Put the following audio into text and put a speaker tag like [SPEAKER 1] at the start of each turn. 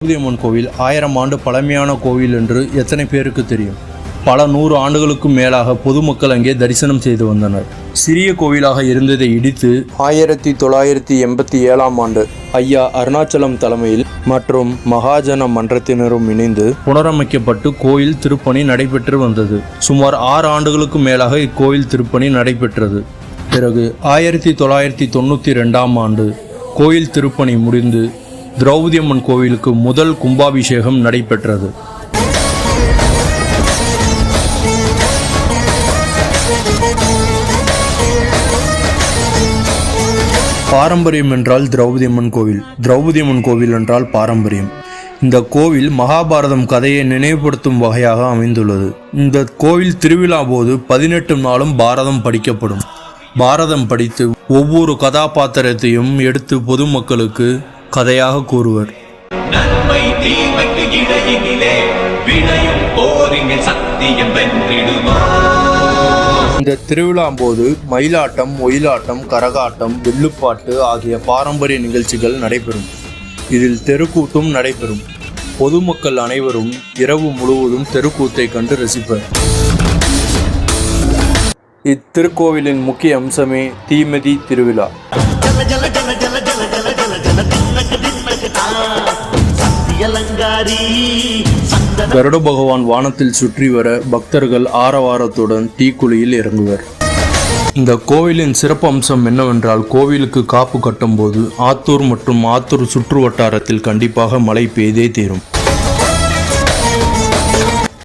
[SPEAKER 1] திரௌபதி கோவில் 1000 ஆண்டு பழமையான கோவில் என்று எத்தனை பேருக்கு தெரியும்? பல 100 ஆண்டுகளுக்கும் மேலாக பொதுமக்கள் அங்கே தரிசனம் செய்து வந்தனர். சிறிய கோவிலாக இருந்ததை இடித்து 1987ஆம் ஆண்டு ஐயா அருணாச்சலம் தலைமையில் மற்றும் மகாஜன மன்றத்தினரும் இணைந்து புனரமைக்கப்பட்டு கோயில் திருப்பணி நடைபெற்று வந்தது. சுமார் 6 ஆண்டுகளுக்கும் மேலாக இக்கோயில் திருப்பணி நடைபெற்றது. பிறகு 1992ஆம் ஆண்டு கோயில் திருப்பணி முடிந்து திரௌபதி அம்மன் கோவிலுக்கு முதல் கும்பாபிஷேகம் நடைபெற்றது. பாரம்பரியம் என்றால் திரௌபதி அம்மன் கோவில், திரௌபதி அம்மன் கோவில் என்றால் பாரம்பரியம். இந்த கோவில் மகாபாரதம் கதையை நினைவுபடுத்தும் வகையாக அமைந்துள்ளது. இந்த கோவில் திருவிழா போது 18 நாளும் பாரதம் படிக்கப்படும். பாரதம் படித்து ஒவ்வொரு கதாபாத்திரத்தையும் எடுத்து பொதுமக்களுக்கு கதையாக கூறுவர்.
[SPEAKER 2] நன்மை தீமைக்கு இடையிலே விளையும் போரின் சத்தியம் வென்றிடுமா.
[SPEAKER 1] இந்த திருவிழா போது மயிலாட்டம், ஒயிலாட்டம், கரகாட்டம், வில்லுப்பாட்டு ஆகிய பாரம்பரிய நிகழ்ச்சிகள் நடைபெறும். இதில் தெருக்கூத்தும் நடைபெறும். பொதுமக்கள் அனைவரும் இரவு முழுவதும் தெருக்கூத்தை கண்டு ரசிப்பர். இத்திருக்கோவிலின் முக்கிய அம்சமே தீமிதி திருவிழா. கருட பகவான் வானத்தில் சுற்றி வர பக்தர்கள் ஆரவாரத்துடன் தீக்குழியில் இறங்குவர். இந்த கோவிலின் சிறப்பு அம்சம் என்னவென்றால், கோவிலுக்கு காப்பு கட்டும் போது ஆத்தூர் மற்றும் ஆத்தூர் சுற்று வட்டாரத்தில் கண்டிப்பாக மழை பெய்தே தீரும்.